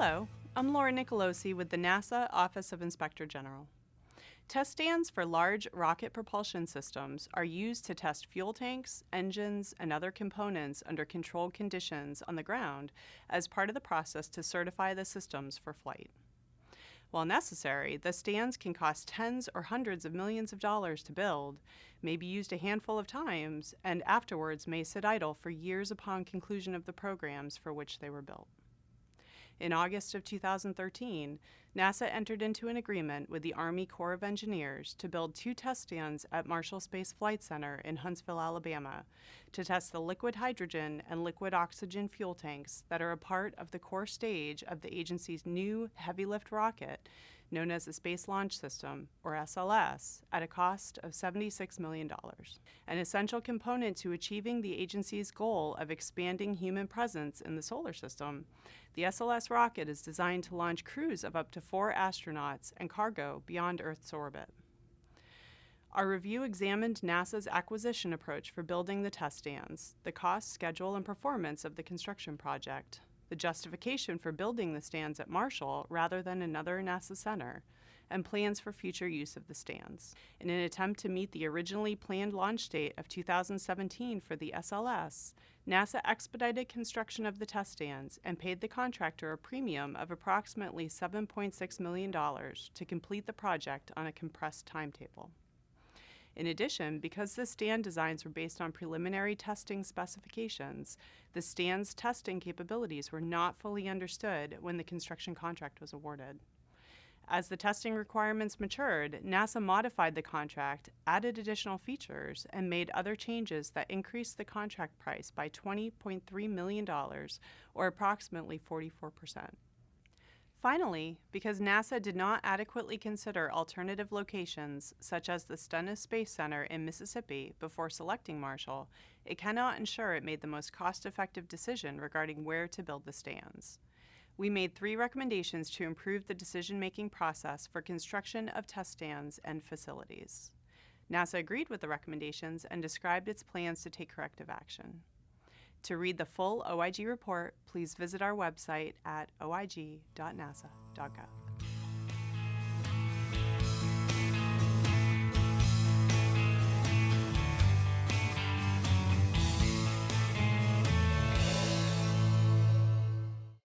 Hello, I'm Laura Nicolosi with the NASA Office of Inspector General. Test stands for large rocket propulsion systems are used to test fuel tanks, engines, and other components under controlled conditions on the ground as part of the process to certify the systems for flight. While necessary, the stands can cost tens or hundreds of millions of dollars to build, may be used a handful of times, and afterwards may sit idle for years upon conclusion of the programs for which they were built. In August of 2013, NASA entered into an agreement with the Army Corps of Engineers to build 2 test stands at Marshall Space Flight Center in Huntsville, Alabama, to test the liquid hydrogen and liquid oxygen fuel tanks that are a part of the core stage of the agency's new heavy-lift rocket, known as the Space Launch System, or SLS, at a cost of $76 million. An essential component to achieving the agency's goal of expanding human presence in the solar system, the SLS rocket is designed to launch crews of up to 4 astronauts and cargo beyond Earth's orbit. Our review examined NASA's acquisition approach for building the test stands, the cost, schedule, and performance of the construction project, the justification for building the stands at Marshall rather than another NASA center, and plans for future use of the stands. In an attempt to meet the originally planned launch date of 2017 for the SLS, NASA expedited construction of the test stands and paid the contractor a premium of approximately $7.6 million to complete the project on a compressed timetable. In addition, because the stand designs were based on preliminary testing specifications, the stand's testing capabilities were not fully understood when the construction contract was awarded. As the testing requirements matured, NASA modified the contract, added additional features, and made other changes that increased the contract price by $20.3 million, or approximately 44%. Finally, because NASA did not adequately consider alternative locations, such as the Stennis Space Center in Mississippi, before selecting Marshall, it cannot ensure it made the most cost-effective decision regarding where to build the stands. We made 3 recommendations to improve the decision-making process for construction of test stands and facilities. NASA agreed with the recommendations and described its plans to take corrective action. To read the full OIG report, please visit our website at oig.nasa.gov.